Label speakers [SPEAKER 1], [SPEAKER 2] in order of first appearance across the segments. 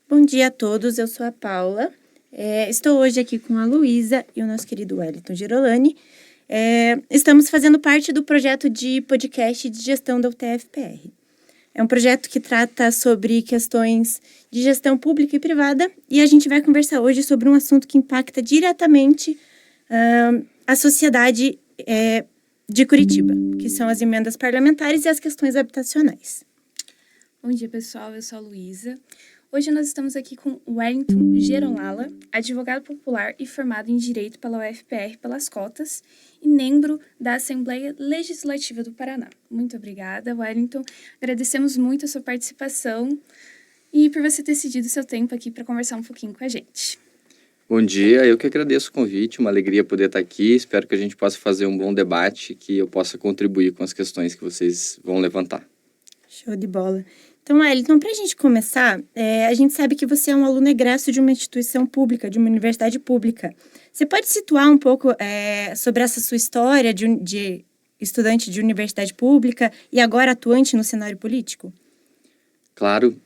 [SPEAKER 1] Bom dia a todos, eu sou a Paula. Estou hoje aqui com a Luísa e o nosso querido Wellington Girolani. Estamos fazendo parte do projeto de podcast de gestão da UTF-PR. É um projeto que trata sobre questões de gestão pública e privada e a gente vai conversar hoje sobre um assunto que impacta diretamente a sociedade de Curitiba, que são as emendas parlamentares e as questões habitacionais.
[SPEAKER 2] Bom dia, pessoal. Eu sou a Luísa. Hoje nós estamos aqui com o Wellington Geronlala, advogado popular e formado em Direito pela UFPR pelas cotas e membro da Assembleia Legislativa do Paraná. Muito obrigada, Wellington. Agradecemos muito a sua participação e por você ter cedido seu tempo aqui para conversar um pouquinho com a gente.
[SPEAKER 3] Bom dia, eu que agradeço o convite, uma alegria poder estar aqui. Espero que a gente possa fazer um bom debate, que eu possa contribuir com as questões que vocês vão levantar.
[SPEAKER 1] Show de bola. Então, Wellington, para a gente começar, a gente sabe que você é um aluno egresso de uma instituição pública, de uma universidade pública. Você pode situar um pouco sobre essa sua história de estudante de universidade pública e agora atuante no cenário político?
[SPEAKER 3] Claro.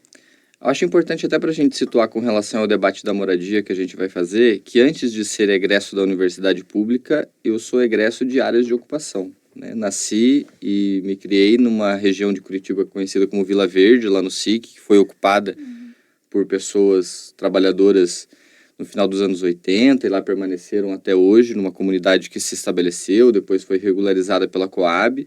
[SPEAKER 3] Acho importante até para a gente situar com relação ao debate da moradia que a gente vai fazer, que antes de ser egresso da universidade pública, eu sou egresso de áreas de ocupação. Nasci e me criei numa região de Curitiba conhecida como Vila Verde, lá no SIC, que foi ocupada por pessoas trabalhadoras no final dos anos 80 e lá permaneceram até hoje, numa comunidade que se estabeleceu, depois foi regularizada pela Coab,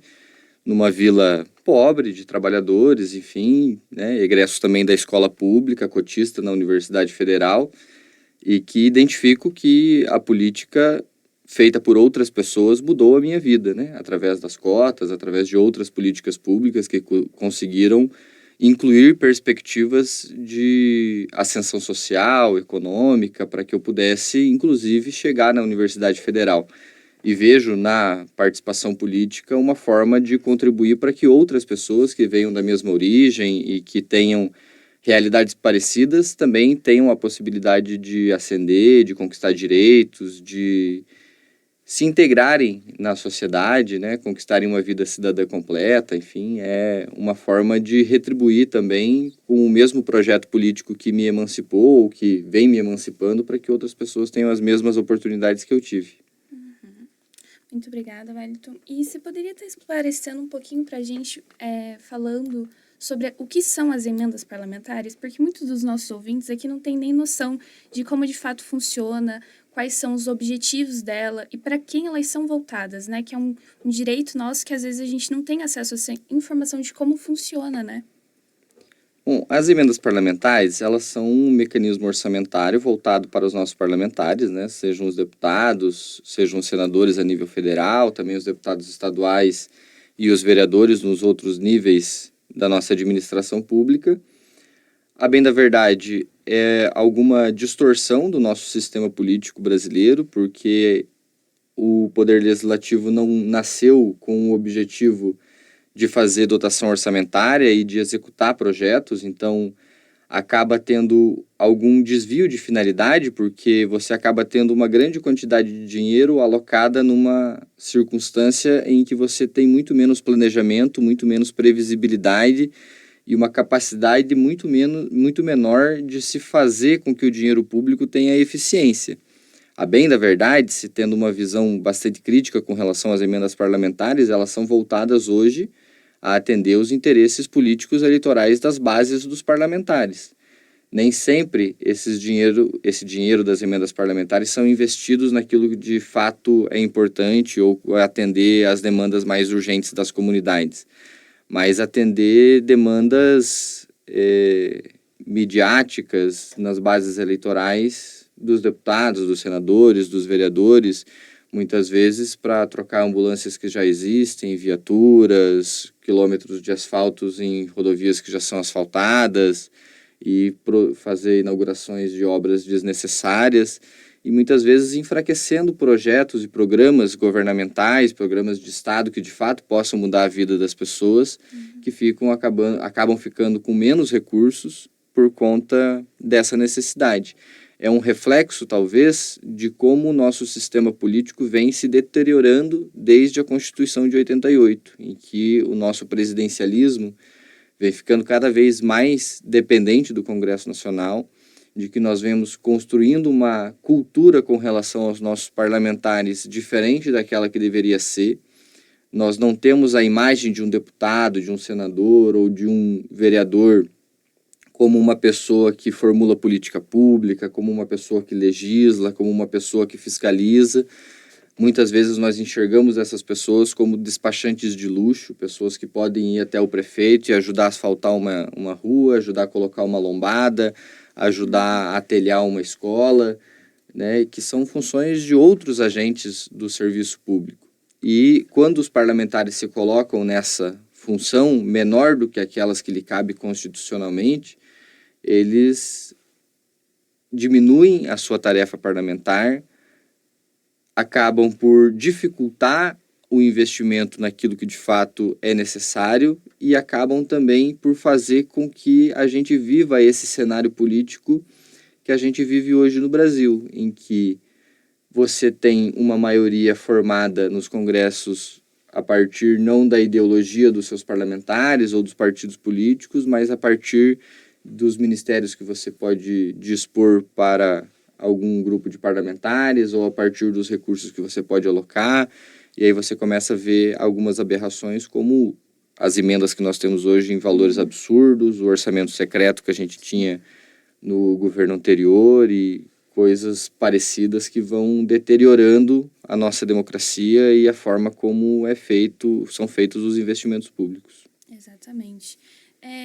[SPEAKER 3] numa vila pobre de trabalhadores, enfim, egresso também da escola pública, cotista na Universidade Federal, e que identifico que a política feita por outras pessoas mudou a minha vida, através das cotas, através de outras políticas públicas que conseguiram incluir perspectivas de ascensão social, econômica, para que eu pudesse, inclusive, chegar na Universidade Federal. E vejo na participação política uma forma de contribuir para que outras pessoas que venham da mesma origem e que tenham realidades parecidas também tenham a possibilidade de ascender, de conquistar direitos, de se integrarem na sociedade, conquistarem uma vida cidadã completa, enfim, é uma forma de retribuir também com o mesmo projeto político que me emancipou ou que vem me emancipando para que outras pessoas tenham as mesmas oportunidades que eu tive.
[SPEAKER 2] Muito obrigada, Wellington. E você poderia estar esclarecendo um pouquinho para a gente, falando sobre o que são as emendas parlamentares? Porque muitos dos nossos ouvintes aqui não têm nem noção de como de fato funciona, quais são os objetivos dela e para quem elas são voltadas, que é um direito nosso que às vezes a gente não tem acesso a essa informação de como funciona,
[SPEAKER 3] Bom, as emendas parlamentares, elas são um mecanismo orçamentário voltado para os nossos parlamentares, sejam os deputados, sejam os senadores a nível federal, também os deputados estaduais e os vereadores nos outros níveis da nossa administração pública. A bem da verdade, é alguma distorção do nosso sistema político brasileiro, porque o Poder Legislativo não nasceu com o objetivo de fazer dotação orçamentária e de executar projetos, então acaba tendo algum desvio de finalidade, porque você acaba tendo uma grande quantidade de dinheiro alocada numa circunstância em que você tem muito menos planejamento, muito menos previsibilidade e uma capacidade muito menor de se fazer com que o dinheiro público tenha eficiência. A bem da verdade, se tendo uma visão bastante crítica com relação às emendas parlamentares, elas são voltadas hoje a atender os interesses políticos eleitorais das bases dos parlamentares. Nem sempre esse dinheiro das emendas parlamentares são investidos naquilo que de fato é importante ou atender às demandas mais urgentes das comunidades, mas atender demandas midiáticas nas bases eleitorais dos deputados, dos senadores, dos vereadores, muitas vezes para trocar ambulâncias que já existem, viaturas, quilômetros de asfaltos em rodovias que já são asfaltadas e fazer inaugurações de obras desnecessárias e muitas vezes enfraquecendo projetos e programas governamentais, programas de Estado que de fato possam mudar a vida das pessoas, que acabam ficando com menos recursos por conta dessa necessidade. É um reflexo, talvez, de como o nosso sistema político vem se deteriorando desde a Constituição de 88, em que o nosso presidencialismo vem ficando cada vez mais dependente do Congresso Nacional, de que nós vemos construindo uma cultura com relação aos nossos parlamentares diferente daquela que deveria ser. Nós não temos a imagem de um deputado, de um senador ou de um vereador como uma pessoa que formula política pública, como uma pessoa que legisla, como uma pessoa que fiscaliza. Muitas vezes nós enxergamos essas pessoas como despachantes de luxo, pessoas que podem ir até o prefeito e ajudar a asfaltar uma rua, ajudar a colocar uma lombada, ajudar a telhar uma escola, né, que são funções de outros agentes do serviço público. E quando os parlamentares se colocam nessa função menor do que aquelas que lhe cabe constitucionalmente, eles diminuem a sua tarefa parlamentar, acabam por dificultar o investimento naquilo que de fato é necessário e acabam também por fazer com que a gente viva esse cenário político que a gente vive hoje no Brasil, em que você tem uma maioria formada nos congressos a partir não da ideologia dos seus parlamentares ou dos partidos políticos, mas a partir dos ministérios que você pode dispor para algum grupo de parlamentares ou a partir dos recursos que você pode alocar. E aí você começa a ver algumas aberrações como as emendas que nós temos hoje em valores absurdos, o orçamento secreto que a gente tinha no governo anterior e coisas parecidas que vão deteriorando a nossa democracia e a forma como são feitos os investimentos públicos.
[SPEAKER 2] Exatamente.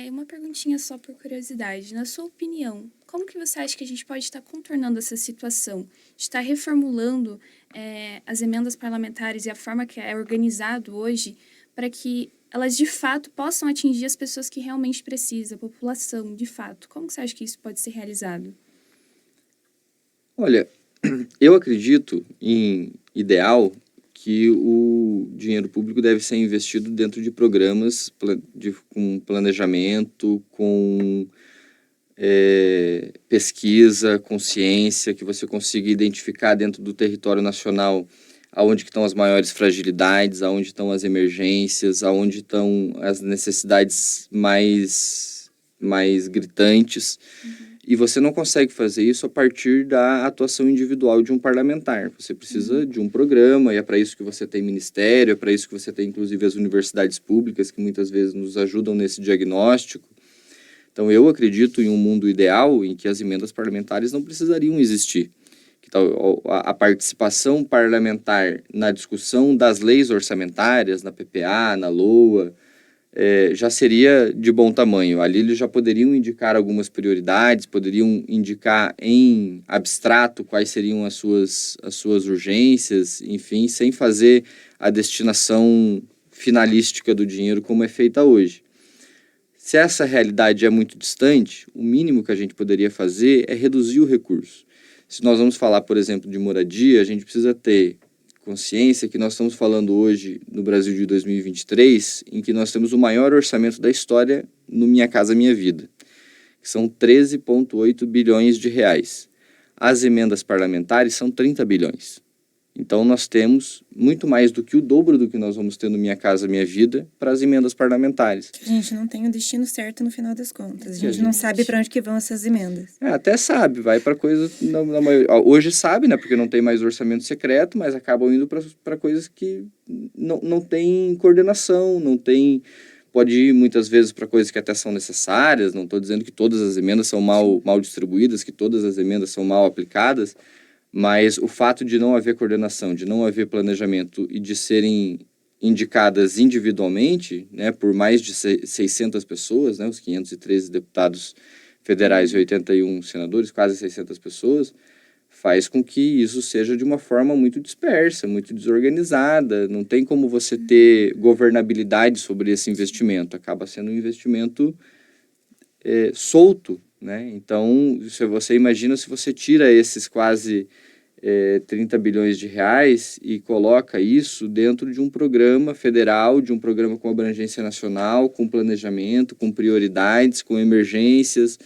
[SPEAKER 2] Uma perguntinha só por curiosidade. Na sua opinião, como que você acha que a gente pode estar contornando essa situação? De estar reformulando as emendas parlamentares e a forma que é organizado hoje para que elas, de fato, possam atingir as pessoas que realmente precisam, a população, de fato. Como que você acha que isso pode ser realizado?
[SPEAKER 3] Olha, eu acredito em ideal que o dinheiro público deve ser investido dentro de programas com planejamento, com pesquisa, com ciência, que você consiga identificar dentro do território nacional aonde que estão as maiores fragilidades, aonde estão as emergências, aonde estão as necessidades mais gritantes. E você não consegue fazer isso a partir da atuação individual de um parlamentar. Você precisa de um programa, e é para isso que você tem ministério, é para isso que você tem, inclusive, as universidades públicas, que muitas vezes nos ajudam nesse diagnóstico. Então, eu acredito em um mundo ideal em que as emendas parlamentares não precisariam existir. Que a participação parlamentar na discussão das leis orçamentárias, na PPA, na LOA, já seria de bom tamanho. Ali eles já poderiam indicar algumas prioridades, poderiam indicar em abstrato quais seriam as suas urgências, enfim, sem fazer a destinação finalística do dinheiro como é feita hoje. Se essa realidade é muito distante, o mínimo que a gente poderia fazer é reduzir o recurso. Se nós vamos falar, por exemplo, de moradia, a gente precisa ter consciência que nós estamos falando hoje no Brasil de 2023, em que nós temos o maior orçamento da história no Minha Casa Minha Vida, que são 13,8 bilhões de reais. As emendas parlamentares são 30 bilhões. Então nós temos muito mais do que o dobro do que nós vamos ter no Minha Casa Minha Vida para as emendas parlamentares.
[SPEAKER 1] A gente não tem o destino certo no final das contas. A gente não sabe para onde que vão essas emendas.
[SPEAKER 3] Até sabe, vai para coisas... na maioria, hoje sabe, né? Porque não tem mais orçamento secreto, mas acabam indo para coisas que não tem coordenação, não tem... Pode ir muitas vezes para coisas que até são necessárias. Não estou dizendo que todas as emendas são mal distribuídas, que todas as emendas são mal aplicadas, mas o fato de não haver coordenação, de não haver planejamento e de serem indicadas individualmente, né, por mais de 600 pessoas, né, os 513 deputados federais e 81 senadores, quase 600 pessoas, faz com que isso seja de uma forma muito dispersa, muito desorganizada. Não tem como você ter governabilidade sobre esse investimento. Acaba sendo um investimento solto, né? Então, se você imagina se você tira esses quase 30 bilhões de reais e coloca isso dentro de um programa federal, de um programa com abrangência nacional, com planejamento, com prioridades, com emergências,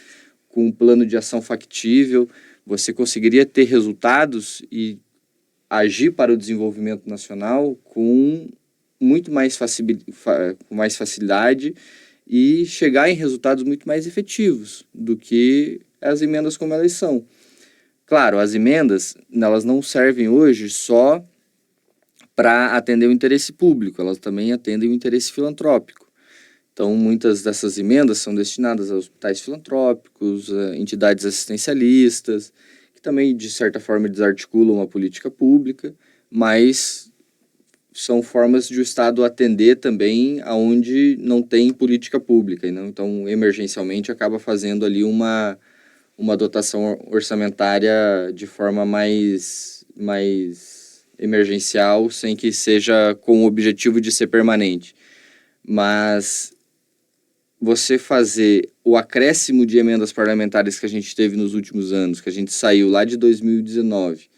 [SPEAKER 3] com um plano de ação factível, você conseguiria ter resultados e agir para o desenvolvimento nacional com muito mais facilidade e chegar em resultados muito mais efetivos do que as emendas como elas são. Claro, as emendas, elas não servem hoje só para atender o interesse público, elas também atendem o interesse filantrópico. Então, muitas dessas emendas são destinadas a hospitais filantrópicos, a entidades assistencialistas, que também, de certa forma, desarticulam a política pública, mas são formas de o Estado atender também aonde não tem política pública. Não? Então, emergencialmente, acaba fazendo ali uma dotação orçamentária de forma mais emergencial, sem que seja com o objetivo de ser permanente. Mas você fazer o acréscimo de emendas parlamentares que a gente teve nos últimos anos, que a gente saiu lá de 2019,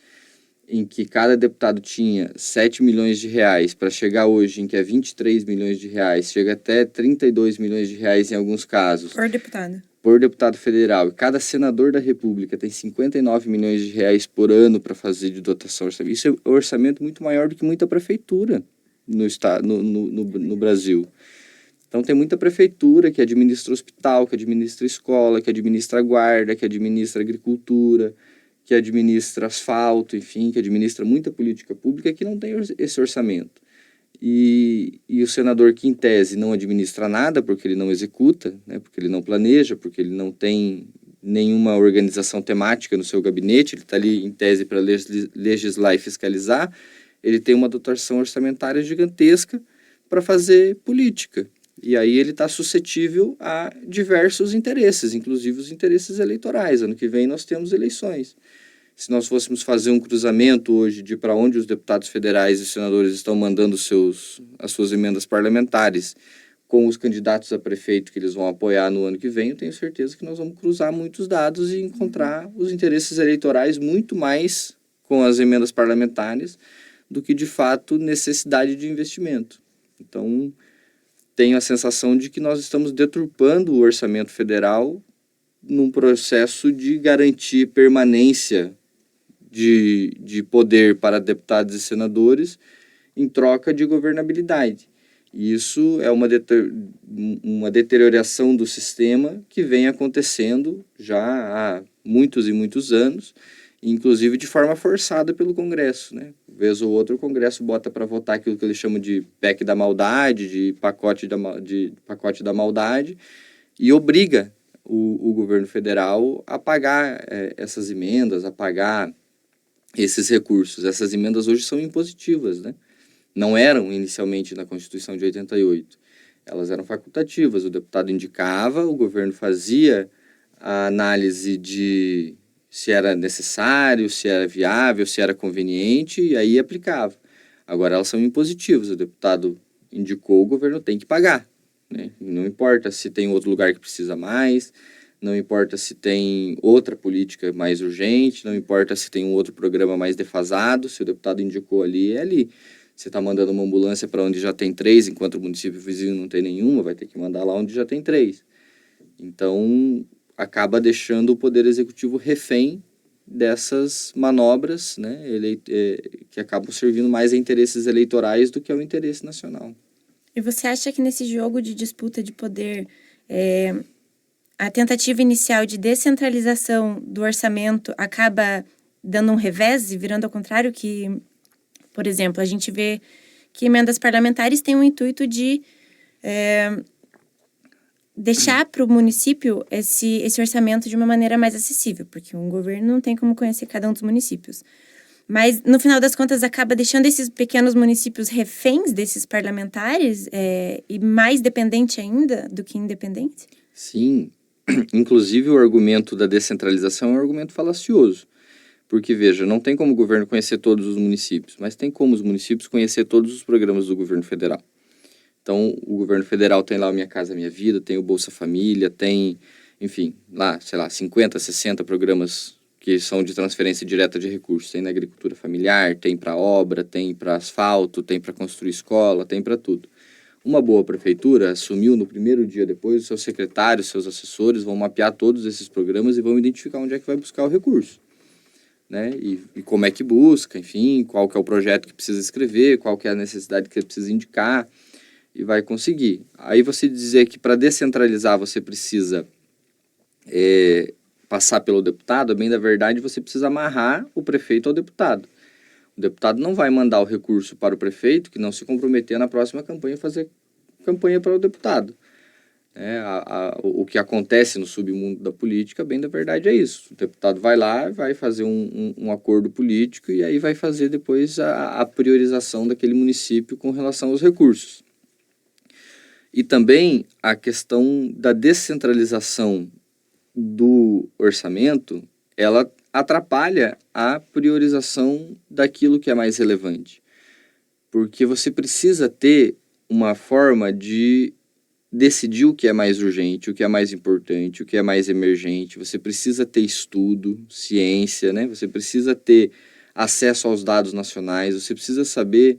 [SPEAKER 3] em que cada deputado tinha 7 milhões de reais, para chegar hoje em que é 23 milhões de reais, chega até 32 milhões de reais em alguns casos. Por deputado federal. E cada senador da República tem 59 milhões de reais por ano para fazer de dotação orçamentária. Isso é um orçamento muito maior do que muita prefeitura no estado, no Brasil. Então, tem muita prefeitura que administra hospital, que administra escola, que administra guarda, que administra agricultura, que administra asfalto, enfim, que administra muita política pública que não tem esse orçamento. E o senador que, em tese, não administra nada, porque ele não executa, né, porque ele não planeja, porque ele não tem nenhuma organização temática no seu gabinete, ele está ali, em tese, para legislar e fiscalizar, ele tem uma dotação orçamentária gigantesca para fazer política. E aí ele está suscetível a diversos interesses, inclusive os interesses eleitorais. Ano que vem nós temos eleições. Se nós fôssemos fazer um cruzamento hoje de para onde os deputados federais e senadores estão mandando as suas emendas parlamentares com os candidatos a prefeito que eles vão apoiar no ano que vem, eu tenho certeza que nós vamos cruzar muitos dados e encontrar os interesses eleitorais muito mais com as emendas parlamentares do que, de fato, necessidade de investimento. Então, tenho a sensação de que nós estamos deturpando o orçamento federal num processo de garantir permanência de poder para deputados e senadores em troca de governabilidade. E isso é uma deterioração do sistema que vem acontecendo já há muitos e muitos anos, inclusive de forma forçada pelo Congresso, né? Vez ou outra o Congresso bota para votar aquilo que eles chamam de PEC da maldade, de pacote da maldade, e obriga o governo federal a pagar essas emendas, a pagar esses recursos. Essas emendas hoje são impositivas, né? Não eram inicialmente na Constituição de 88. Elas eram facultativas. O deputado indicava, o governo fazia a análise de se era necessário, se era viável, se era conveniente, e aí aplicava. Agora elas são impositivas. O deputado indicou, o governo tem que pagar, né? Não importa se tem outro lugar que precisa mais, não importa se tem outra política mais urgente, não importa se tem um outro programa mais defasado, se o deputado indicou ali, é ali. Você está mandando uma ambulância para onde já tem 3, enquanto o município vizinho não tem nenhuma, vai ter que mandar lá onde já tem 3. Então, acaba deixando o Poder Executivo refém dessas manobras, né, que acabam servindo mais a interesses eleitorais do que ao interesse nacional.
[SPEAKER 1] E você acha que nesse jogo de disputa de poder, a tentativa inicial de descentralização do orçamento acaba dando um revés e virando ao contrário, que, por exemplo, a gente vê que emendas parlamentares têm o intuito de deixar para o município esse orçamento de uma maneira mais acessível, porque um governo não tem como conhecer cada um dos municípios. Mas, no final das contas, acaba deixando esses pequenos municípios reféns desses parlamentares e mais dependente ainda do que independente?
[SPEAKER 3] Sim. Inclusive, o argumento da descentralização é um argumento falacioso. Porque, veja, não tem como o governo conhecer todos os municípios, mas tem como os municípios conhecer todos os programas do governo federal. Então, o governo federal tem lá o Minha Casa Minha Vida, tem o Bolsa Família, tem, enfim, lá, 50, 60 programas que são de transferência direta de recursos. Tem na agricultura familiar, tem para obra, tem para asfalto, tem para construir escola, tem para tudo. Uma boa prefeitura assumiu no primeiro dia depois, os seus secretários, seus assessores vão mapear todos esses programas e vão identificar onde é que vai buscar o recurso, né? E como é que busca, enfim, qual que é o projeto que precisa escrever, qual que é a necessidade que precisa indicar. e vai conseguir. Aí você dizer que para descentralizar você precisa passar pelo deputado, bem da verdade você precisa amarrar o prefeito ao deputado. O deputado não vai mandar o recurso para o prefeito que não se comprometer na próxima campanha a fazer campanha para o deputado. O que acontece no submundo da política, bem da verdade, é isso. O deputado vai lá, vai fazer um acordo político e aí vai fazer depois a priorização daquele município com relação aos recursos. E também a questão da descentralização do orçamento, ela atrapalha a priorização daquilo que é mais relevante. Porque você precisa ter uma forma de decidir o que é mais urgente, o que é mais importante, o que é mais emergente. Você precisa ter estudo, ciência, né? Você precisa ter acesso aos dados nacionais, você precisa saber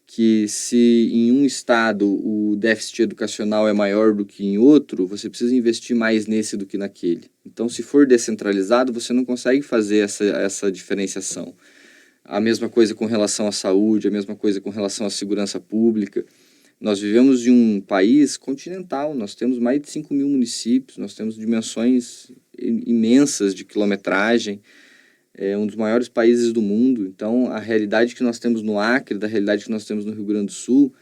[SPEAKER 3] que se em um estado o déficit educacional é maior do que em outro, você precisa investir mais nesse do que naquele. Então, se for descentralizado, você não consegue fazer essa diferenciação. A mesma coisa com relação à saúde, a mesma coisa com relação à segurança pública. Nós vivemos em um país continental, nós temos mais de 5 mil municípios, nós temos dimensões imensas de quilometragem, é um dos maiores países do mundo. Então, a realidade que nós temos no Acre, da realidade que nós temos no Rio Grande do Sul,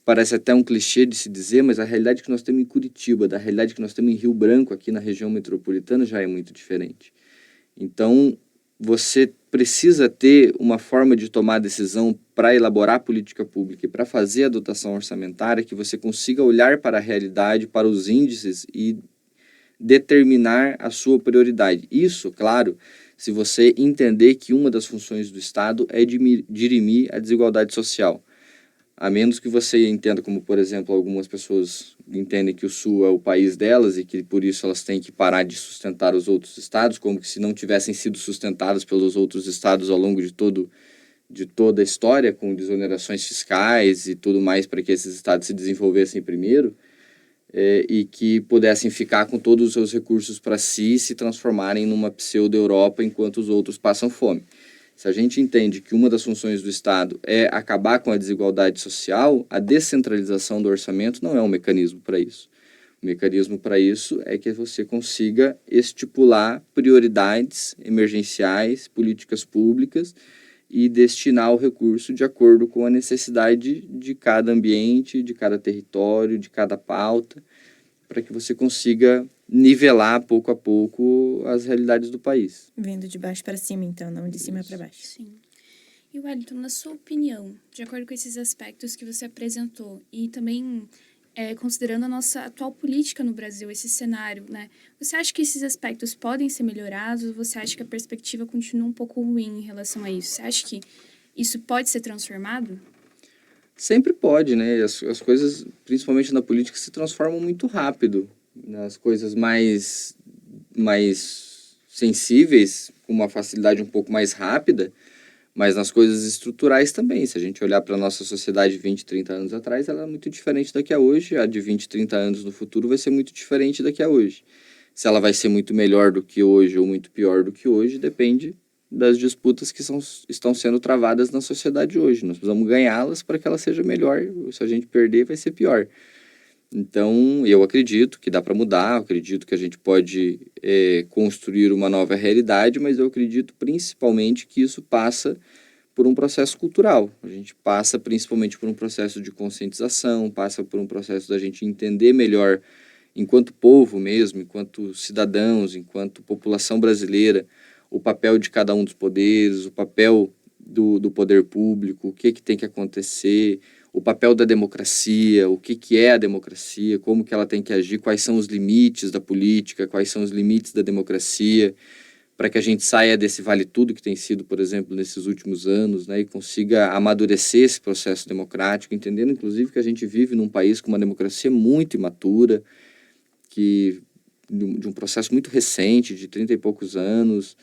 [SPEAKER 3] parece até um clichê de se dizer, mas a realidade que nós temos em Curitiba, da realidade que nós temos em Rio Branco, aqui na região metropolitana, já é muito diferente. Então, você precisa ter uma forma de tomar decisão para elaborar política pública e para fazer a dotação orçamentária que você consiga olhar para a realidade, para os índices e determinar a sua prioridade. Isso, claro, se você entender que uma das funções do Estado é dirimir a desigualdade social. A menos que você entenda como, por exemplo, algumas pessoas entendem que o Sul é o país delas e que por isso elas têm que parar de sustentar os outros estados, como que se não tivessem sido sustentados pelos outros estados ao longo de toda a história, com desonerações fiscais e tudo mais para que esses estados se desenvolvessem primeiro, e que pudessem ficar com todos os seus recursos para si e se transformarem numa pseudo-Europa enquanto os outros passam fome. Se a gente entende que uma das funções do Estado é acabar com a desigualdade social, a descentralização do orçamento não é um mecanismo para isso. O mecanismo para isso é que você consiga estipular prioridades emergenciais, políticas públicas e destinar o recurso de acordo com a necessidade de cada ambiente, de cada território, de cada pauta, para que você consiga nivelar pouco a pouco as realidades do país.
[SPEAKER 1] Vindo de baixo para cima, então, não de cima para baixo.
[SPEAKER 2] Sim. E, Wellington, na sua opinião, de acordo com esses aspectos que você apresentou e também considerando a nossa atual política no Brasil, esse cenário, né? Você acha que esses aspectos podem ser melhorados ou você acha que a perspectiva continua um pouco ruim em relação a isso? Você acha que isso pode ser transformado?
[SPEAKER 3] Sempre pode, né? As coisas, principalmente na política, se transformam muito rápido. Nas coisas mais sensíveis, com uma facilidade um pouco mais rápida, mas nas coisas estruturais também. Se a gente olhar para a nossa sociedade 20, 30 anos atrás, ela é muito diferente daqui a hoje. A de 20, 30 anos no futuro vai ser muito diferente daqui a hoje. Se ela vai ser muito melhor do que hoje ou muito pior do que hoje, depende das disputas que estão sendo travadas na sociedade hoje. Nós precisamos ganhá-las para que ela seja melhor. Se a gente perder, vai ser pior. Então, eu acredito que dá para mudar, eu acredito que a gente pode construir uma nova realidade, mas eu acredito principalmente que isso passa por um processo cultural. A gente passa principalmente por um processo de conscientização, passa por um processo da gente entender melhor, enquanto povo mesmo, enquanto cidadãos, enquanto população brasileira, o papel de cada um dos poderes, o papel do poder público, o que tem que acontecer, o papel da democracia, o que é a democracia, como que ela tem que agir, quais são os limites da política, quais são os limites da democracia, para que a gente saia desse vale-tudo que tem sido, por exemplo, nesses últimos anos, né, e consiga amadurecer esse processo democrático, entendendo, inclusive, que a gente vive num país com uma democracia muito imatura, de um processo muito recente, de 30 e poucos anos,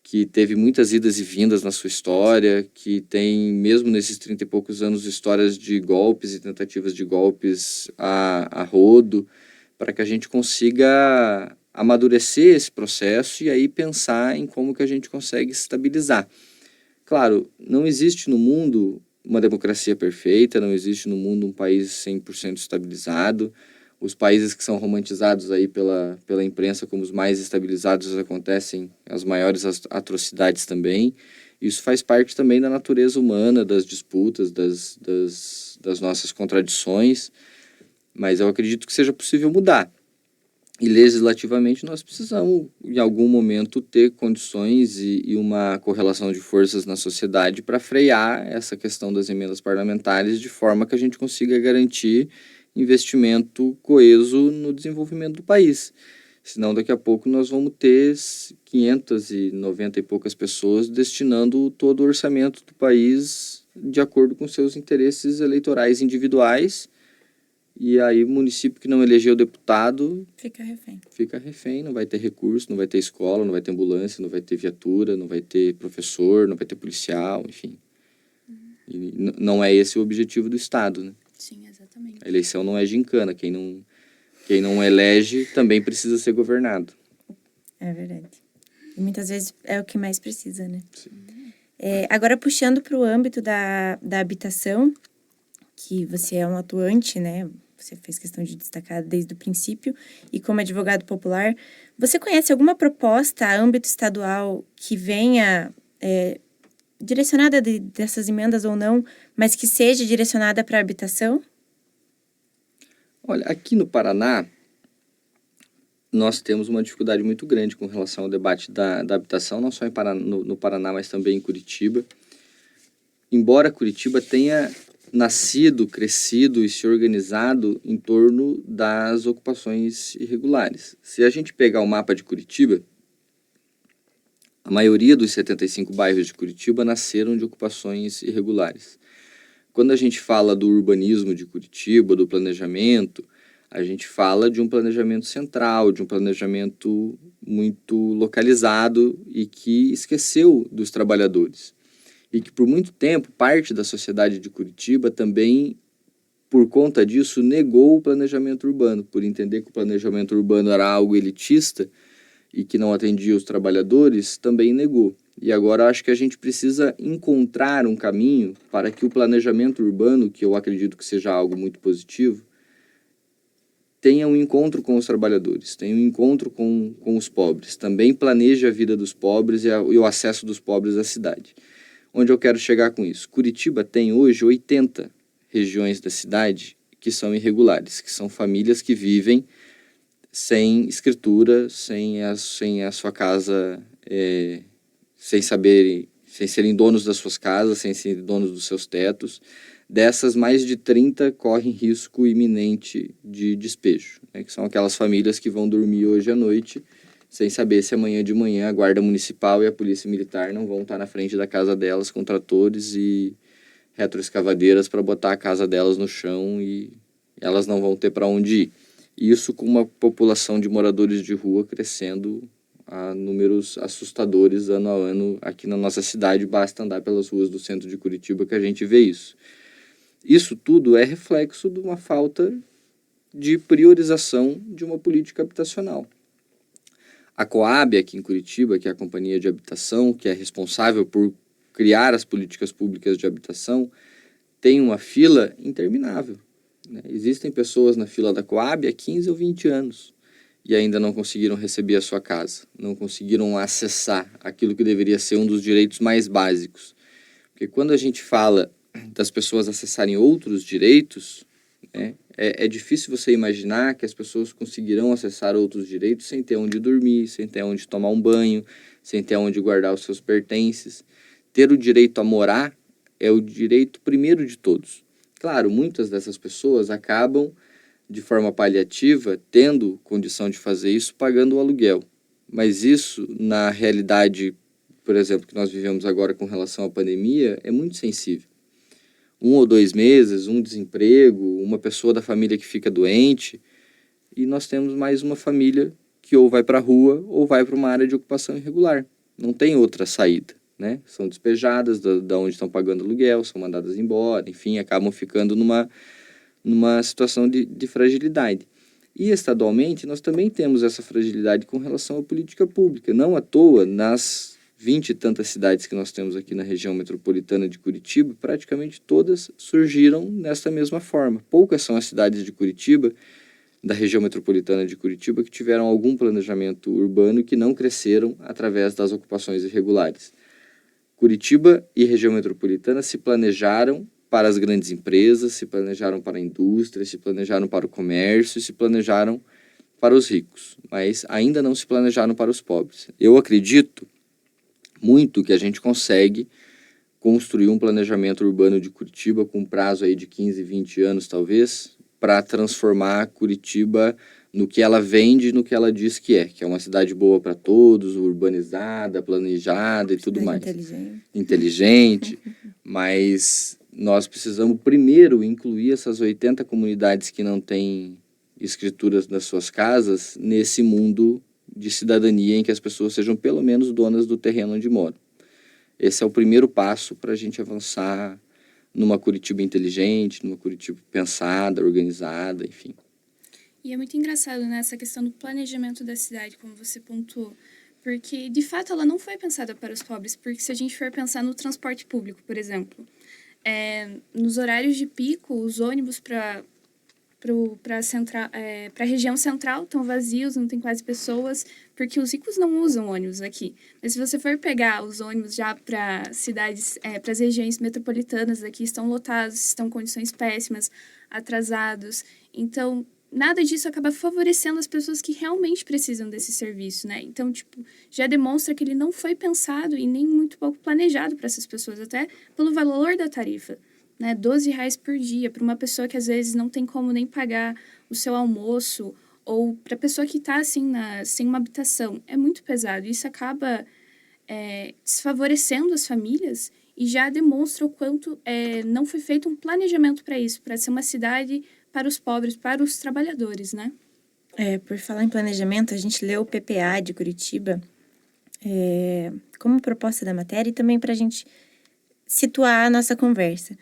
[SPEAKER 3] que teve muitas idas e vindas na sua história, que tem, mesmo nesses 30 e poucos anos, histórias de golpes e tentativas de golpes a rodo, para que a gente consiga amadurecer esse processo e aí pensar em como que a gente consegue estabilizar. Claro, não existe no mundo uma democracia perfeita, não existe no mundo um país 100% estabilizado. Os países que são romantizados aí pela imprensa como os mais estabilizados acontecem as maiores atrocidades também. Isso faz parte também da natureza humana, das disputas, das nossas contradições, mas eu acredito que seja possível mudar. E legislativamente nós precisamos, em algum momento, ter condições e uma correlação de forças na sociedade para frear essa questão das emendas parlamentares de forma que a gente consiga garantir investimento coeso no desenvolvimento do país. Senão, daqui a pouco, nós vamos ter 590 e poucas pessoas destinando todo o orçamento do país de acordo com seus interesses eleitorais individuais. E aí o município que não elegeu deputado fica refém, não vai ter recurso, não vai ter escola, não vai ter ambulância, não vai ter viatura, não vai ter professor, não vai ter policial, enfim. E não é esse o objetivo do Estado, né?
[SPEAKER 2] Sim, exatamente.
[SPEAKER 3] A eleição não é gincana, quem não elege também precisa ser governado.
[SPEAKER 1] É verdade. E muitas vezes é o que mais precisa, né?
[SPEAKER 3] Sim.
[SPEAKER 1] Agora, puxando para o âmbito da habitação, que você é um atuante, né? Você fez questão de destacar desde o princípio. E como advogado popular, você conhece alguma proposta a âmbito estadual que venha direcionada dessas emendas ou não, mas que seja direcionada para a habitação?
[SPEAKER 3] Olha, aqui no Paraná, nós temos uma dificuldade muito grande com relação ao debate da habitação, não só no Paraná, mas também em Curitiba. Embora Curitiba tenha nascido, crescido e se organizado em torno das ocupações irregulares. Se a gente pegar o mapa de Curitiba, a maioria dos 75 bairros de Curitiba nasceram de ocupações irregulares. Quando a gente fala do urbanismo de Curitiba, do planejamento, a gente fala de um planejamento central, de um planejamento muito localizado e que esqueceu dos trabalhadores. E que por muito tempo, parte da sociedade de Curitiba também, por conta disso, negou o planejamento urbano, por entender que o planejamento urbano era algo elitista e que não atendia os trabalhadores, também negou. E agora acho que a gente precisa encontrar um caminho para que o planejamento urbano, que eu acredito que seja algo muito positivo, tenha um encontro com os trabalhadores, tenha um encontro com os pobres, também planeje a vida dos pobres e o acesso dos pobres à cidade. Onde eu quero chegar com isso? Curitiba tem hoje 80 regiões da cidade que são irregulares, que são famílias que vivem sem escritura, sem a sua casa, sem serem donos das suas casas, sem serem donos dos seus tetos. Dessas, mais de 30 correm risco iminente de despejo, né? Que são aquelas famílias que vão dormir hoje à noite sem saber se amanhã de manhã a Guarda Municipal e a Polícia Militar não vão estar na frente da casa delas com tratores e retroescavadeiras para botar a casa delas no chão e elas não vão ter para onde ir. Isso com uma população de moradores de rua crescendo a números assustadores ano a ano aqui na nossa cidade. Basta andar pelas ruas do centro de Curitiba que a gente vê isso. Isso tudo é reflexo de uma falta de priorização de uma política habitacional. A Coab, aqui em Curitiba, que é a Companhia de Habitação, que é responsável por criar as políticas públicas de habitação, tem uma fila interminável, né? Existem pessoas na fila da Coab há 15 ou 20 anos e ainda não conseguiram receber a sua casa, não conseguiram acessar aquilo que deveria ser um dos direitos mais básicos. Porque quando a gente fala das pessoas acessarem outros direitos, né, é difícil você imaginar que as pessoas conseguirão acessar outros direitos sem ter onde dormir, sem ter onde tomar um banho, sem ter onde guardar os seus pertences. Ter o direito a morar é o direito primeiro de todos. Claro, muitas dessas pessoas acabam, de forma paliativa, tendo condição de fazer isso, pagando o aluguel. Mas isso, na realidade, por exemplo, que nós vivemos agora com relação à pandemia, é muito sensível. 1 ou 2 meses, um desemprego, uma pessoa da família que fica doente, e nós temos mais uma família que ou vai para a rua ou vai para uma área de ocupação irregular. Não tem outra saída, né? São despejadas da onde estão pagando aluguel, são mandadas embora, enfim, acabam ficando numa situação de fragilidade. E estadualmente nós também temos essa fragilidade com relação à política pública. Não à toa, nas 20 e tantas cidades que nós temos aqui na região metropolitana de Curitiba, praticamente todas surgiram desta mesma forma. Poucas são as cidades de Curitiba, da região metropolitana de Curitiba, que tiveram algum planejamento urbano e que não cresceram através das ocupações irregulares. Curitiba e região metropolitana se planejaram para as grandes empresas, se planejaram para a indústria, se planejaram para o comércio, se planejaram para os ricos, mas ainda não se planejaram para os pobres. Eu acredito muito que a gente consegue construir um planejamento urbano de Curitiba com prazo aí de 15, 20 anos talvez, para transformar Curitiba no que ela vende, no que ela diz que é uma cidade boa para todos, urbanizada, planejada e tudo mais. Inteligente, mas nós precisamos primeiro incluir essas 80 comunidades que não têm escrituras nas suas casas nesse mundo de cidadania em que as pessoas sejam pelo menos donas do terreno onde moram. Esse é o primeiro passo para a gente avançar numa Curitiba inteligente, numa Curitiba pensada, organizada, enfim.
[SPEAKER 2] E é muito engraçado, né, essa questão do planejamento da cidade, como você pontuou, porque, de fato, ela não foi pensada para os pobres, porque se a gente for pensar no transporte público, por exemplo, nos horários de pico, os ônibus para a região central estão vazios, não tem quase pessoas, porque os ricos não usam ônibus aqui. Mas se você for pegar os ônibus já para cidades, para as regiões metropolitanas aqui, estão lotados, estão em condições péssimas, atrasados. Então, nada disso acaba favorecendo as pessoas que realmente precisam desse serviço, né? Então, já demonstra que ele não foi pensado e nem muito pouco planejado para essas pessoas, até pelo valor da tarifa, né? R$12 por dia, para uma pessoa que às vezes não tem como nem pagar o seu almoço, ou para a pessoa que está assim, sem uma habitação. É muito pesado. Isso acaba desfavorecendo as famílias e já demonstra o quanto não foi feito um planejamento para isso, para ser uma cidade para os pobres, para os trabalhadores, né?
[SPEAKER 1] Por falar em planejamento, a gente leu o PPA de Curitiba como proposta da matéria e também para a gente situar a nossa conversa.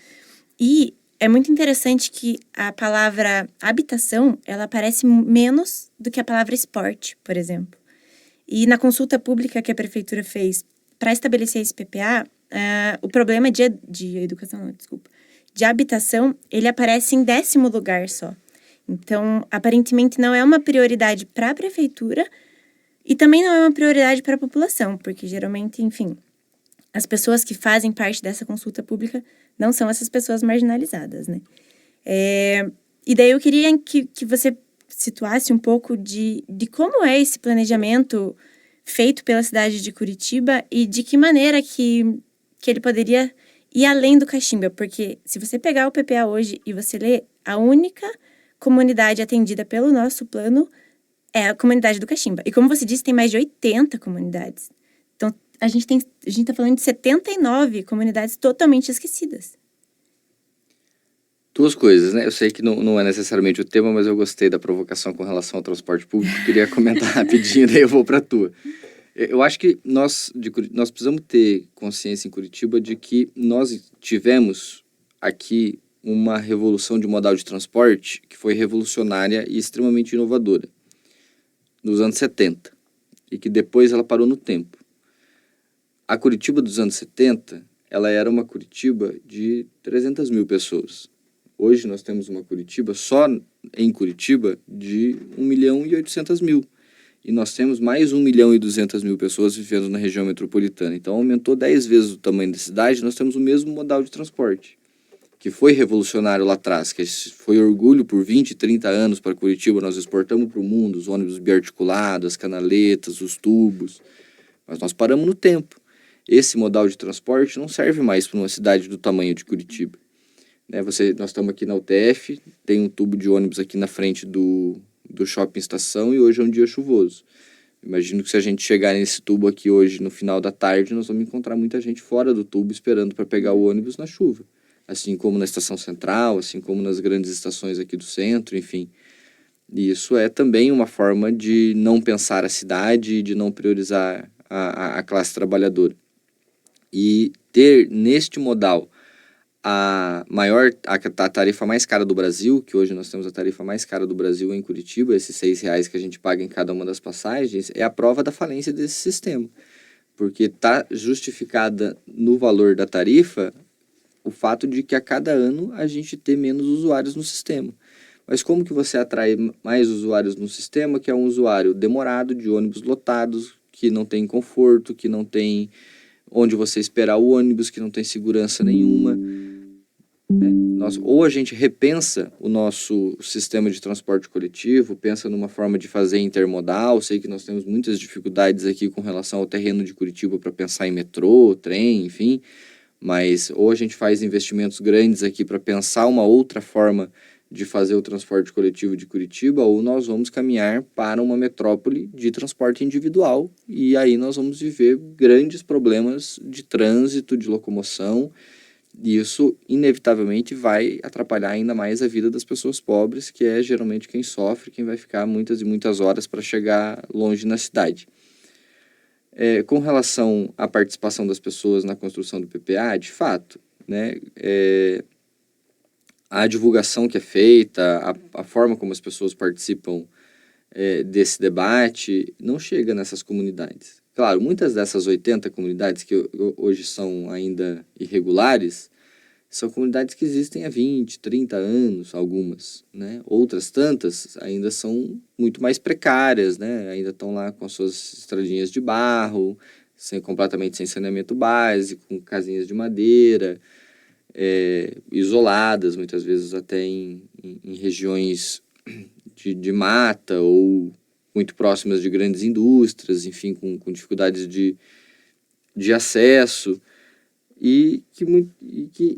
[SPEAKER 1] E é muito interessante que a palavra habitação, ela aparece menos do que a palavra esporte, por exemplo. E na consulta pública que a prefeitura fez para estabelecer esse PPA, o problema de educação, não, desculpa, de habitação, ele aparece em 10º lugar só. Então, aparentemente, não é uma prioridade para a prefeitura e também não é uma prioridade para a população, porque geralmente, enfim, as pessoas que fazem parte dessa consulta pública não são essas pessoas marginalizadas, né? E daí eu queria que você situasse um pouco de como é esse planejamento feito pela cidade de Curitiba e de que maneira que ele poderia ir além do Caximba, porque se você pegar o PPA hoje e você ler, a única comunidade atendida pelo nosso plano é a comunidade do Caximba. E como você disse, tem mais de 80 comunidades. Então, a gente tá falando de 79 comunidades totalmente esquecidas.
[SPEAKER 3] Duas coisas, né? Eu sei que não é necessariamente o tema, mas eu gostei da provocação com relação ao transporte público. Queria comentar rapidinho, daí eu vou para a tua. Eu acho que nós precisamos ter consciência em Curitiba de que nós tivemos aqui uma revolução de modal de transporte que foi revolucionária e extremamente inovadora nos anos 70 e que depois ela parou no tempo. A Curitiba dos anos 70, ela era uma Curitiba de 300 mil pessoas. Hoje nós temos uma Curitiba, só em Curitiba, de 1.800.000. E nós temos mais 1.200.000 pessoas vivendo na região metropolitana. Então aumentou 10 vezes o tamanho da cidade, nós temos o mesmo modal de transporte, que foi revolucionário lá atrás, que foi orgulho por 20, 30 anos para Curitiba. Nós exportamos para o mundo os ônibus biarticulados, as canaletas, os tubos. Mas nós paramos no tempo. Esse modal de transporte não serve mais para uma cidade do tamanho de Curitiba. Nós estamos aqui na UTF, tem um tubo de ônibus aqui na frente do shopping estação e hoje é um dia chuvoso. Imagino que se a gente chegar nesse tubo aqui hoje no final da tarde, nós vamos encontrar muita gente fora do tubo esperando para pegar o ônibus na chuva. Assim como na estação central, assim como nas grandes estações aqui do centro, enfim. E isso é também uma forma de não pensar a cidade e de não priorizar a classe trabalhadora. E ter neste modal a tarifa mais cara do Brasil, que hoje nós temos a tarifa mais cara do Brasil em Curitiba, esses R$6 que a gente paga em cada uma das passagens, é a prova da falência desse sistema. porque está justificada no valor da tarifa o fato de que a cada ano a gente ter menos usuários no sistema. Mas como que você atrai mais usuários no sistema, que é um usuário demorado, de ônibus lotados, que não tem conforto, que não tem onde você esperar o ônibus, que não tem segurança nenhuma. Ou a gente repensa o nosso sistema de transporte coletivo, pensa numa forma de fazer intermodal. Sei que nós temos muitas dificuldades aqui com relação ao terreno de Curitiba para pensar em metrô, trem, enfim, mas ou a gente faz investimentos grandes aqui para pensar uma outra forma de fazer o transporte coletivo de Curitiba, ou nós vamos caminhar para uma metrópole de transporte individual, e aí nós vamos viver grandes problemas de trânsito, de locomoção, e isso inevitavelmente vai atrapalhar ainda mais a vida das pessoas pobres, que é geralmente quem sofre, quem vai ficar muitas e muitas horas para chegar longe na cidade. Com relação à participação das pessoas na construção do PPA, de fato, né, a divulgação que é feita, a forma como as pessoas participam desse debate, não chega nessas comunidades. Claro, muitas dessas 80 comunidades que hoje são ainda irregulares, são comunidades que existem há 20, 30 anos, algumas, né? Outras tantas ainda são muito mais precárias, né? Ainda estão lá com as suas estradinhas de barro, completamente sem saneamento básico, com casinhas de madeira, isoladas, muitas vezes até em regiões de mata ou muito próximas de grandes indústrias, enfim, com dificuldades de acesso, e que,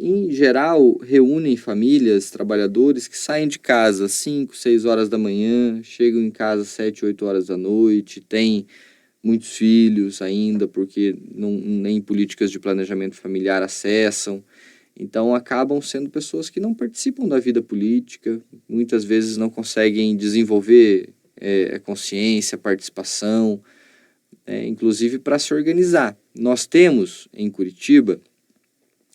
[SPEAKER 3] em geral, reúnem famílias, trabalhadores que saem de casa às 5, 6 horas da manhã, chegam em casa às 7, 8 horas da noite, têm muitos filhos ainda, porque nem políticas de planejamento familiar acessam. Então, acabam sendo pessoas que não participam da vida política, muitas vezes não conseguem desenvolver consciência, participação, inclusive para se organizar. Nós temos, em Curitiba,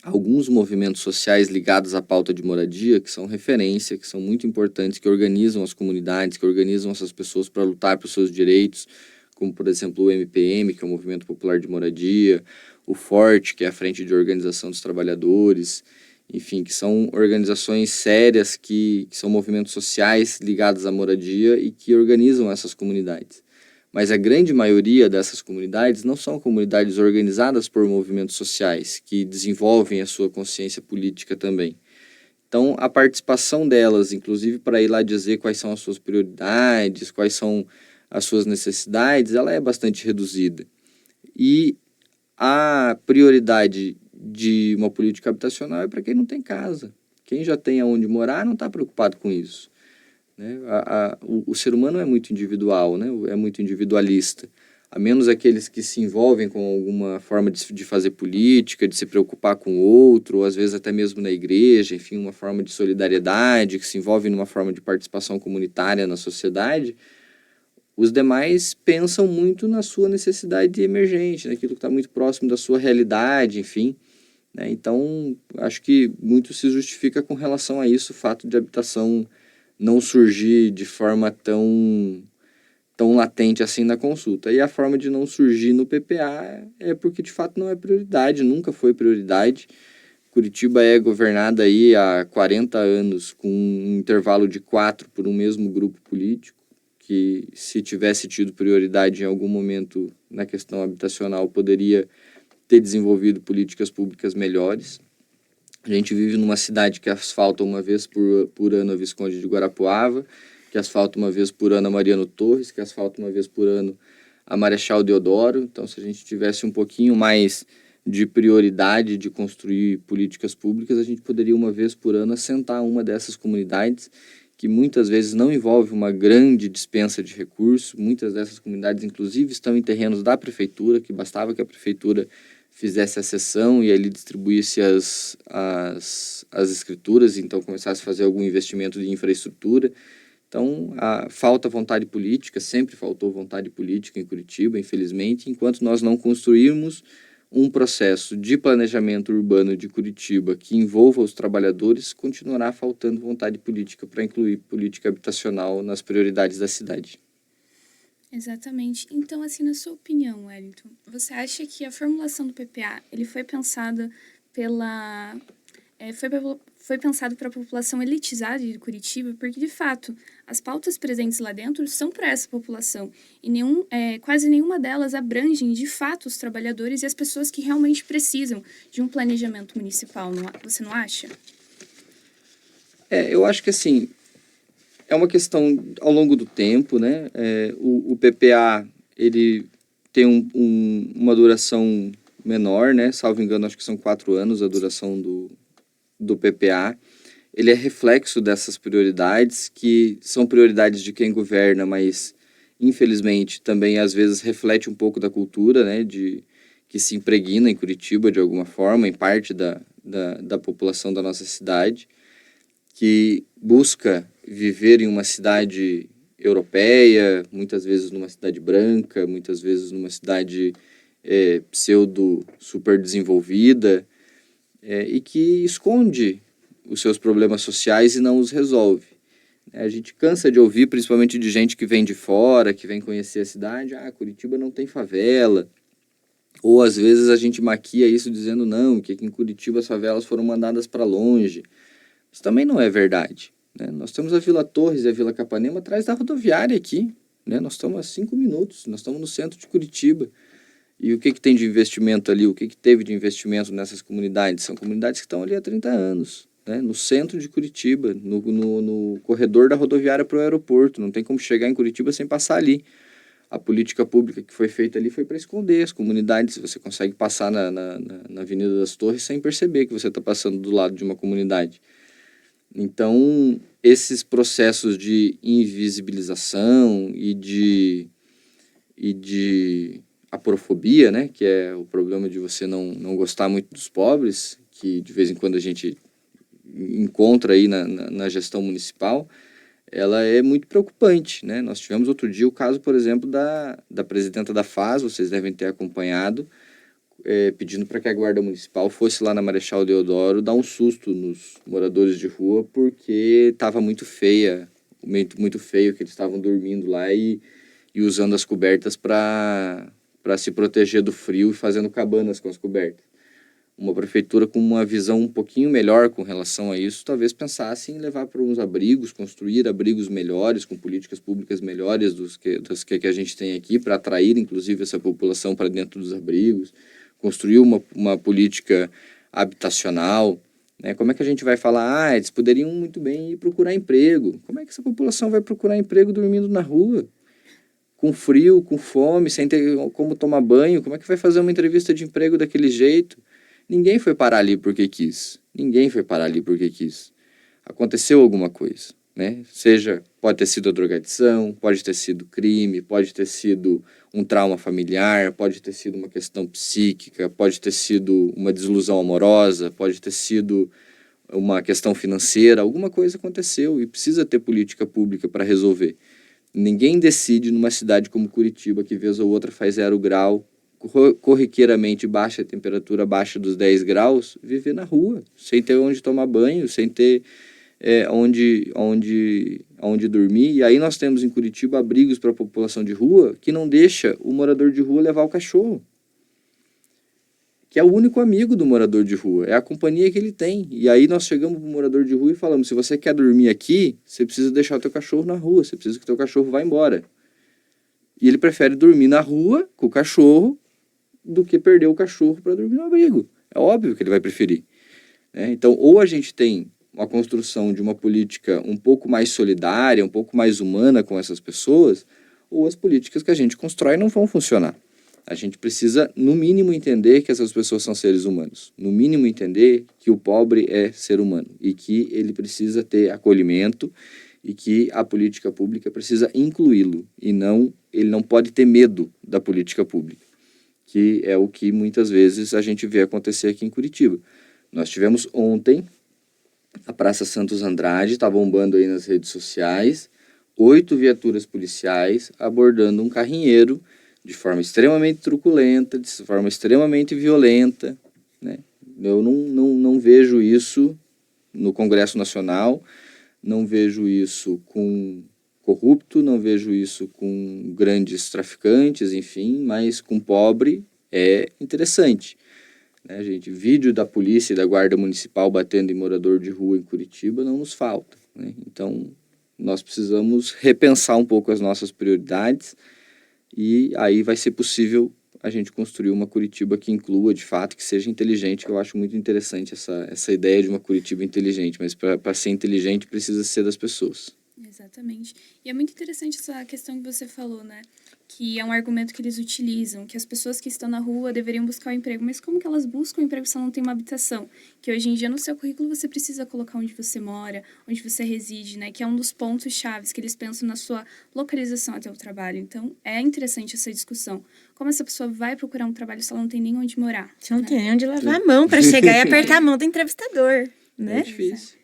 [SPEAKER 3] alguns movimentos sociais ligados à pauta de moradia que são referência, que são muito importantes, que organizam as comunidades, que organizam essas pessoas para lutar pelos seus direitos, como, por exemplo, o MPM, que é o Movimento Popular de Moradia, o FORTE, que é a Frente de Organização dos Trabalhadores, enfim, que são organizações sérias, que são movimentos sociais ligados à moradia e que organizam essas comunidades. Mas a grande maioria dessas comunidades não são comunidades organizadas por movimentos sociais, que desenvolvem a sua consciência política também. Então, a participação delas, inclusive para ir lá dizer quais são as suas prioridades, quais são as suas necessidades, ela é bastante reduzida. E a prioridade de uma política habitacional é para quem não tem casa. Quem já tem aonde morar não está preocupado com isso. Né? O ser humano é muito individual, né? É muito individualista. A menos aqueles que se envolvem com alguma forma de fazer política, de se preocupar com o outro, ou às vezes até mesmo na igreja, enfim, uma forma de solidariedade, que se envolvem numa forma de participação comunitária na sociedade. Os demais pensam muito na sua necessidade emergente, naquilo que está muito próximo da sua realidade, enfim. Né? Então, acho que muito se justifica com relação a isso, o fato de habitação não surgir de forma tão latente assim na consulta. E a forma de não surgir no PPA é porque, de fato, não é prioridade, nunca foi prioridade. Curitiba é governada aí há 40 anos com um intervalo de 4 por um mesmo grupo político, que se tivesse tido prioridade em algum momento na questão habitacional, poderia ter desenvolvido políticas públicas melhores. A gente vive numa cidade que asfalta uma vez por ano a Visconde de Guarapuava, que asfalta uma vez por ano a Mariano Torres, que asfalta uma vez por ano a Marechal Deodoro. Então, se a gente tivesse um pouquinho mais de prioridade de construir políticas públicas, a gente poderia uma vez por ano assentar uma dessas comunidades, que muitas vezes não envolve uma grande dispensa de recursos. Muitas dessas comunidades, inclusive, estão em terrenos da prefeitura, que bastava que a prefeitura fizesse a cessão e ali distribuísse as escrituras, então começasse a fazer algum investimento de infraestrutura. Então, falta vontade política, sempre faltou vontade política em Curitiba, infelizmente, enquanto nós não construirmos um processo de planejamento urbano de Curitiba que envolva os trabalhadores, continuará faltando vontade política para incluir política habitacional nas prioridades da cidade.
[SPEAKER 2] Exatamente. Então, assim, na sua opinião, Wellington, você acha que a formulação do PPA, ele foi pensada pela... foi pensado para a população elitizada de Curitiba, porque, de fato, as pautas presentes lá dentro são para essa população. E quase nenhuma delas abrangem, de fato, os trabalhadores e as pessoas que realmente precisam de um planejamento municipal, você não acha?
[SPEAKER 3] Eu acho que assim, é uma questão ao longo do tempo, né? O PPA, ele tem uma duração menor, né? Salvo engano, acho que são 4 anos a duração do PPA. Ele é reflexo dessas prioridades, que são prioridades de quem governa, mas, infelizmente, também às vezes reflete um pouco da cultura, né? Que se impregna em Curitiba de alguma forma, em parte da população da nossa cidade, que busca viver em uma cidade europeia, muitas vezes numa cidade branca, muitas vezes numa cidade pseudo super desenvolvida, e que esconde os seus problemas sociais e não os resolve. A gente cansa de ouvir, principalmente de gente que vem de fora, que vem conhecer a cidade, Curitiba não tem favela. Ou às vezes a gente maquia isso dizendo não, que aqui em Curitiba as favelas foram mandadas para longe. Isso também não é verdade, né? Nós temos a Vila Torres e a Vila Capanema atrás da rodoviária aqui, né? Nós estamos a 5 minutos, nós estamos no centro de Curitiba. E o que tem de investimento ali, o que teve de investimento nessas comunidades? São comunidades que estão ali há 30 anos, né? No centro de Curitiba, no corredor da rodoviária para o aeroporto. Não tem como chegar em Curitiba sem passar ali. A política pública que foi feita ali foi para esconder as comunidades. Você consegue passar na Avenida das Torres sem perceber que você está passando do lado de uma comunidade. Então, esses processos de invisibilização e de aporofobia, né, que é o problema de você não gostar muito dos pobres, que de vez em quando a gente encontra aí na gestão municipal, ela é muito preocupante, né? Nós tivemos outro dia o caso, por exemplo, da presidenta da FAS, vocês devem ter acompanhado, pedindo para que a Guarda Municipal fosse lá na Marechal Deodoro dar um susto nos moradores de rua, porque estava muito muito feio que eles estavam dormindo lá e usando as cobertas para se proteger do frio e fazendo cabanas com as cobertas. Uma prefeitura com uma visão um pouquinho melhor com relação a isso, talvez pensasse em levar para uns abrigos, construir abrigos melhores, com políticas públicas melhores das que a gente tem aqui, para atrair, inclusive, essa população para dentro dos abrigos, construir uma política habitacional, né? Como é que a gente vai falar, eles poderiam muito bem ir procurar emprego? Como é que essa população vai procurar emprego dormindo na rua? Com frio, com fome, sem ter como tomar banho? Como é que vai fazer uma entrevista de emprego daquele jeito? Ninguém foi parar ali porque quis. Ninguém foi parar ali porque quis. Aconteceu alguma coisa, né? Pode ter sido a drogadição, pode ter sido crime, pode ter sido um trauma familiar, pode ter sido uma questão psíquica, pode ter sido uma desilusão amorosa, pode ter sido uma questão financeira. Alguma coisa aconteceu e precisa ter política pública para resolver. Ninguém decide numa cidade como Curitiba, que vez ou outra faz 0 grau, corriqueiramente baixa a temperatura abaixo dos 10 graus, viver na rua, sem ter onde tomar banho, sem ter onde dormir. E aí nós temos em Curitiba abrigos para a população de rua que não deixa o morador de rua levar o cachorro, que é o único amigo do morador de rua, é a companhia que ele tem. E aí nós chegamos para o morador de rua e falamos, se você quer dormir aqui, você precisa deixar o teu cachorro na rua, você precisa que o teu cachorro vá embora. E ele prefere dormir na rua com o cachorro do que perder o cachorro para dormir no abrigo. É óbvio que ele vai preferir, né? Então, ou a gente tem uma construção de uma política um pouco mais solidária, um pouco mais humana com essas pessoas, ou as políticas que a gente constrói não vão funcionar. A gente precisa, no mínimo, entender que essas pessoas são seres humanos. No mínimo, entender que o pobre é ser humano e que ele precisa ter acolhimento e que a política pública precisa incluí-lo e ele não pode ter medo da política pública, que é o que muitas vezes a gente vê acontecer aqui em Curitiba. Nós tivemos ontem a Praça Santos Andrade, está bombando aí nas redes sociais, 8 viaturas policiais abordando um carrinheiro de forma extremamente truculenta, de forma extremamente violenta, né? Eu não vejo isso no Congresso Nacional, não vejo isso com corrupto, não vejo isso com grandes traficantes, enfim, mas com pobre é interessante. Né, gente? Vídeo da polícia e da guarda municipal batendo em morador de rua em Curitiba não nos falta. Né? Então, nós precisamos repensar um pouco as nossas prioridades e aí vai ser possível a gente construir uma Curitiba que inclua, de fato, que seja inteligente, que eu acho muito interessante essa ideia de uma Curitiba inteligente, mas para ser inteligente precisa ser das pessoas.
[SPEAKER 2] Exatamente. E é muito interessante essa questão que você falou, né? Que é um argumento que eles utilizam, que as pessoas que estão na rua deveriam buscar um emprego. Mas como que elas buscam um emprego se não tem uma habitação? Que hoje em dia no seu currículo você precisa colocar onde você mora, onde você reside, né? Que é um dos pontos chaves que eles pensam na sua localização até o trabalho. Então, é interessante essa discussão. Como essa pessoa vai procurar um trabalho se ela não tem nem onde morar?
[SPEAKER 1] Você não
[SPEAKER 2] né?
[SPEAKER 1] tem nem onde lavar a mão para chegar e apertar a mão do entrevistador, né?
[SPEAKER 3] É difícil.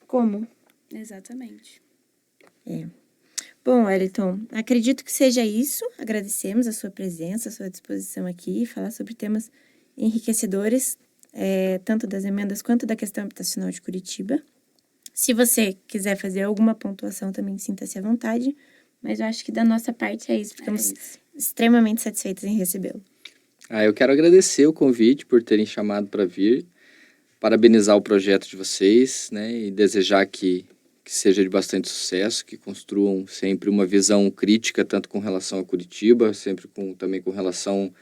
[SPEAKER 1] Como?
[SPEAKER 2] Exatamente.
[SPEAKER 1] Bom, Wellington, acredito que seja isso. Agradecemos a sua presença, a sua disposição aqui, falar sobre temas enriquecedores, tanto das emendas quanto da questão habitacional de Curitiba. Se você quiser fazer alguma pontuação, também sinta-se à vontade. Mas eu acho que da nossa parte é isso. Ficamos extremamente satisfeitos em recebê-lo.
[SPEAKER 3] Eu quero agradecer o convite por terem chamado para vir, parabenizar o projeto de vocês, né, e desejar que seja de bastante sucesso, que construam sempre uma visão crítica, tanto com relação a Curitiba, sempre também com relação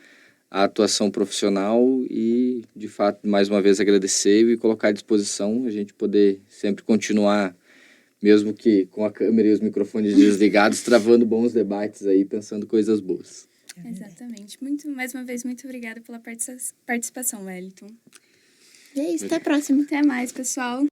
[SPEAKER 3] à atuação profissional e, de fato, mais uma vez agradecer e colocar à disposição a gente poder sempre continuar, mesmo que com a câmera e os microfones desligados, travando bons debates aí, pensando coisas boas.
[SPEAKER 2] Exatamente. Mais uma vez, muito obrigada pela participação, Wellington.
[SPEAKER 1] E é isso, até a próxima.
[SPEAKER 2] Até mais, pessoal.